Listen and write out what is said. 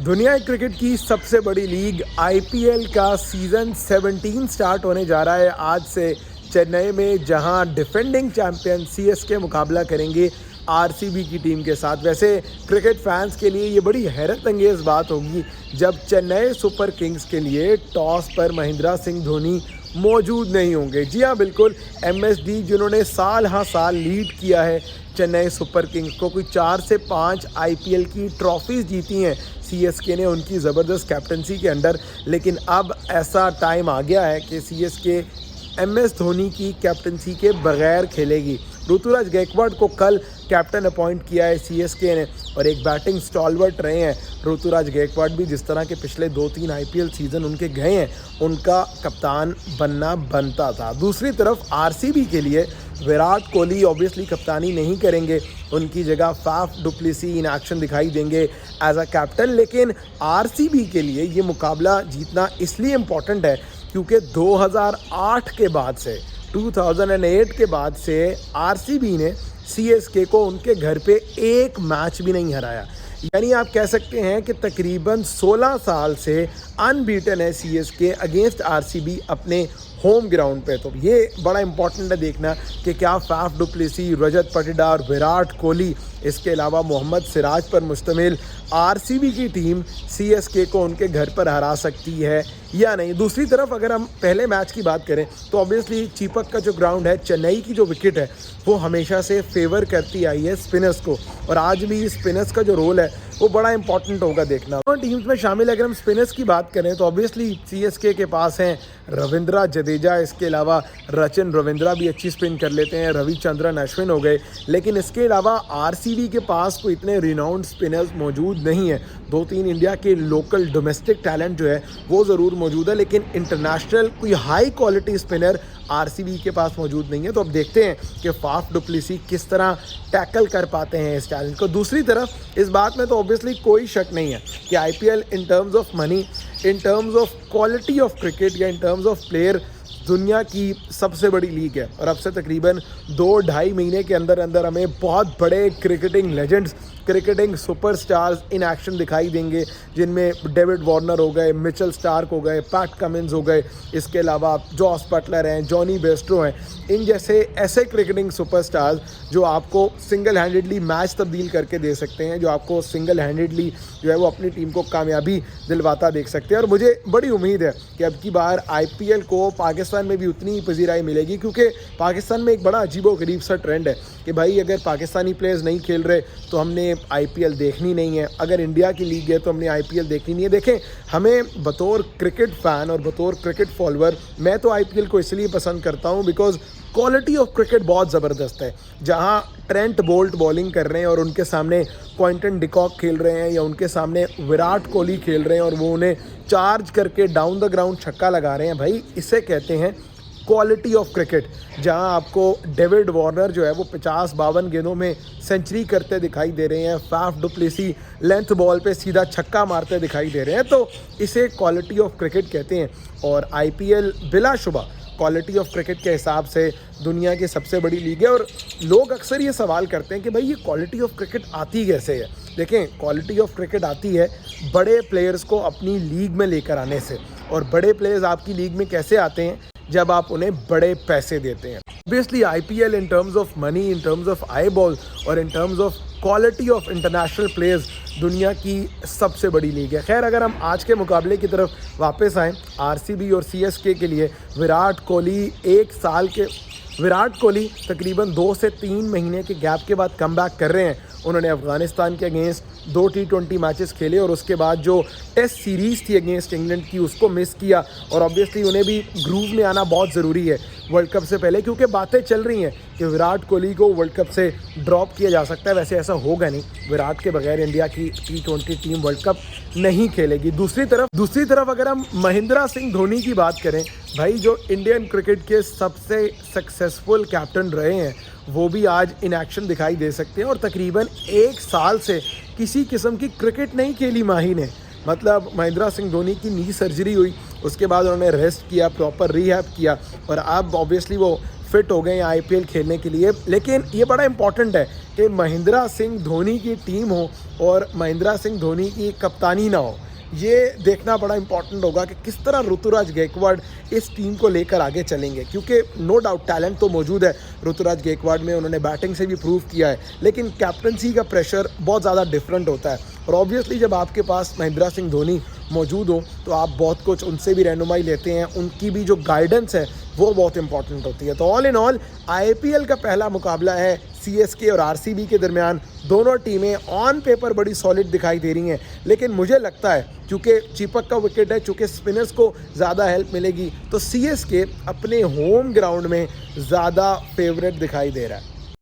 दुनिया क्रिकेट की सबसे बड़ी लीग आईपीएल का सीज़न 17 स्टार्ट होने जा रहा है आज से चेन्नई में, जहां डिफेंडिंग चैंपियन सीएसके मुकाबला करेंगे आरसीबी की टीम के साथ। वैसे क्रिकेट फैंस के लिए ये बड़ी हैरत अंगेज़ बात होगी जब चेन्नई सुपर किंग्स के लिए टॉस पर महेंद्र सिंह धोनी मौजूद नहीं होंगे। जी हाँ, बिल्कुल, एमएसडी जिन्होंने साल हाँ साल लीड किया है चेन्नई सुपर किंग्स को, कोई 4 से 5 आईपीएल की ट्रॉफीज़ जीती हैं सीएसके ने उनकी ज़बरदस्त कैप्टनसी के अंडर। लेकिन अब ऐसा टाइम आ गया है कि सीएसके एमएस धोनी की कैप्टनसी के बगैर खेलेगी। ऋतुराज गायकवाड़ को कल कैप्टन अपॉइंट किया है सीएसके ने और एक बैटिंग स्टॉलवर्ट रहे हैं ऋतुराज गायकवाड़ भी। जिस तरह के पिछले 2-3 आईपीएल सीज़न उनके गए हैं, उनका कप्तान बनना बनता था। दूसरी तरफ आरसीबी के लिए विराट कोहली ऑब्वियसली कप्तानी नहीं करेंगे, उनकी जगह फाफ डुप्लेसी इन एक्शन दिखाई देंगे एज अ कैप्टन। लेकिन आरसीबी के लिए ये मुकाबला जीतना इसलिए इम्पॉर्टेंट है क्योंकि 2008 के बाद से 2008 के बाद से आरसीबी ने सीएसके को उनके घर पे एक मैच भी नहीं हराया। यानी आप कह सकते हैं कि तकरीबन 16 साल से अनबीटन है सीएसके अगेंस्ट आरसीबी अपने होम ग्राउंड पे। तो ये बड़ा इंपॉर्टेंट है देखना कि क्या फाफ डुप्लेसी, रजत पाटीदार, विराट कोहली, इसके अलावा मोहम्मद सिराज पर मुश्तमिल आरसीबी की टीम सीएसके को उनके घर पर हरा सकती है या नहीं। दूसरी तरफ अगर हम पहले मैच की बात करें तो ऑब्वियसली चीपक का जो ग्राउंड है, चेन्नई की जो विकेट है, वो हमेशा से फेवर करती आई है स्पिनर्स को, और आज भी स्पिनर्स का जो रोल है वो बड़ा इंपॉर्टेंट होगा देखना। दोनों टीम्स में शामिल अगर हम स्पिनर्स की बात करें तो ऑब्वियसली सीएसके के पास हैं रविंद्र जडेजा, इसके अलावा रचिन रविंद्रा भी अच्छी स्पिन कर लेते हैं, रविचंद्रन अश्विन हो गए। लेकिन इसके अलावा आरसीबी के पास कोई इतने रिनाउंड स्पिनर्स मौजूद नहीं है। 2-3 इंडिया के लोकल डोमेस्टिक टैलेंट जो है वो ज़रूर मौजूद है, लेकिन इंटरनेशनल कोई हाई क्वालिटी स्पिनर आरसीबी के पास मौजूद नहीं है। तो अब देखते हैं कि फाफ डुप्लेसी किस तरह टैकल कर पाते हैं इस टैलेंट को। दूसरी तरफ इस बात में तो ऑब्वियसली कोई शक नहीं है कि IPL in terms of money, in terms of quality of cricket या इन टर्म्स ऑफ प्लेयर दुनिया की सबसे बड़ी लीग है। और अब से तकरीबन 2-2.5 महीने के अंदर अंदर हमें बहुत बड़े cricketing legends, cricketing superstars in action दिखाई देंगे, जिनमें डेविड वार्नर हो गए, मिचेल स्टार्क हो गए, पैट कमिंस हो गए, इसके अलावा जॉस बटलर हैं, जॉनी बेस्ट्रो हैं। इन जैसे ऐसे क्रिकेटिंग सुपरस्टार्स जो आपको सिंगल हैंडेडली मैच तब्दील करके दे सकते हैं, जो आपको सिंगल हैंडेडली जो है वो अपनी टीम को कामयाबी दिलवाता देख सकते हैं। और मुझे बड़ी उम्मीद है कि अब की बार आईपीएल को पाकिस्तान में भी उतनी ही पजीराई मिलेगी, क्योंकि पाकिस्तान में एक बड़ा अजीबोगरीब सा ट्रेंड है कि भाई अगर पाकिस्तानी प्लेयर्स नहीं खेल रहे तो हमने आईपीएल देखनी नहीं है, अगर इंडिया की लीग है तो हमने आईपीएल देखनी नहीं है। देखें, हमें बतौर क्रिकेट फ़ैन और बतौर क्रिकेट फॉलोअर मैं तो आईपीएल को इसलिए पसंद करता हूँ बिकॉज क्वालिटी ऑफ क्रिकेट बहुत ज़बरदस्त है। जहाँ ट्रेंट बोल्ट बॉलिंग कर रहे हैं और उनके सामने क्विंटन डिकॉक खेल रहे हैं, या उनके सामने विराट कोहली खेल रहे हैं और वो उन्हें चार्ज करके डाउन द ग्राउंड छक्का लगा रहे हैं, भाई इसे कहते हैं क्वालिटी ऑफ क्रिकेट। जहां आपको डेविड वार्नर जो है वो 50-52 गेंदों में सेंचुरी करते दिखाई दे रहे हैं, फाफ डुप्लेसी लेंथ बॉल पे सीधा छक्का मारते दिखाई दे रहे हैं, तो इसे क्वालिटी ऑफ क्रिकेट कहते हैं। और आईपीएल बिलाशुबा क्वालिटी ऑफ क्रिकेट के हिसाब से दुनिया की सबसे बड़ी लीग है। और लोग अक्सर ये सवाल करते हैं कि भाई ये क्वालिटी ऑफ क्रिकेट आती कैसे है। देखें, क्वालिटी ऑफ क्रिकेट आती है बड़े प्लेयर्स को अपनी लीग में लेकर आने से। और बड़े प्लेयर्स आपकी लीग में कैसे आते हैं? जब आप उन्हें बड़े पैसे देते हैं। Obviously IPL in terms of money, in terms of eyeball और in terms of quality of international players दुनिया की सबसे बड़ी लीग है। खैर, अगर हम आज के मुकाबले की तरफ वापस आएँ, आरसीबी और सीएसके के लिए विराट कोहली तकरीबन 2 से 3 महीने के गैप के बाद कमबैक कर रहे हैं। उन्होंने अफ़गानिस्तान के अगेंस्ट 2 T20 मैचेस खेले और उसके बाद जो टेस्ट सीरीज़ थी अगेंस्ट इंग्लैंड की उसको मिस किया। और ऑब्वियसली उन्हें भी ग्रूव में आना बहुत ज़रूरी है वर्ल्ड कप से पहले, क्योंकि बातें चल रही हैं कि विराट कोहली को वर्ल्ड कप से ड्रॉप किया जा सकता है। वैसे ऐसा होगा नहीं, विराट के बगैर इंडिया की T20 टीम वर्ल्ड कप नहीं खेलेगी। दूसरी तरफ अगर हम महेंद्र सिंह धोनी की बात करें, भाई जो इंडियन क्रिकेट के सबसे सक्सेसफुल कैप्टन रहे हैं वो भी आज इन एक्शन दिखाई दे सकते हैं। और तकरीबन 1 साल से किसी किस्म की क्रिकेट नहीं खेली माही ने। मतलब महेंद्र सिंह धोनी की नी सर्जरी हुई, उसके बाद उन्होंने रेस्ट किया, प्रॉपर रिहैब किया और अब ऑब्वियसली वो फिट हो गए हैं आईपीएल खेलने के लिए। लेकिन ये बड़ा इंपॉर्टेंट है कि महेंद्र सिंह धोनी की टीम हो और महेंद्र सिंह धोनी की कप्तानी ना हो। ये देखना बड़ा इंपॉर्टेंट होगा कि किस तरह ऋतुराज गायकवाड़ इस टीम को लेकर आगे चलेंगे, क्योंकि नो डाउट टैलेंट तो मौजूद है ऋतुराज गायकवाड़ में, उन्होंने बैटिंग से भी प्रूव किया है, लेकिन कैप्टनसी का प्रेशर बहुत ज़्यादा डिफरेंट होता है। और ऑब्वियसली जब आपके पास महेंद्र सिंह धोनी मौजूद हो तो आप बहुत कुछ उनसे भी रहनुमाई लेते हैं, उनकी भी जो गाइडेंस है वो बहुत इंपॉर्टेंट होती है। तो ऑल इन ऑल आईपीएल का पहला मुकाबला है सीएसके और आरसीबी के दरमियान। दोनों टीमें ऑन पेपर बड़ी सॉलिड दिखाई दे रही हैं, लेकिन मुझे लगता है क्योंकि चीपक का विकेट है, चूँकि स्पिनर्स को ज़्यादा हेल्प मिलेगी, तो सीएसके अपने होम ग्राउंड में ज़्यादा फेवरेट दिखाई दे रहा है।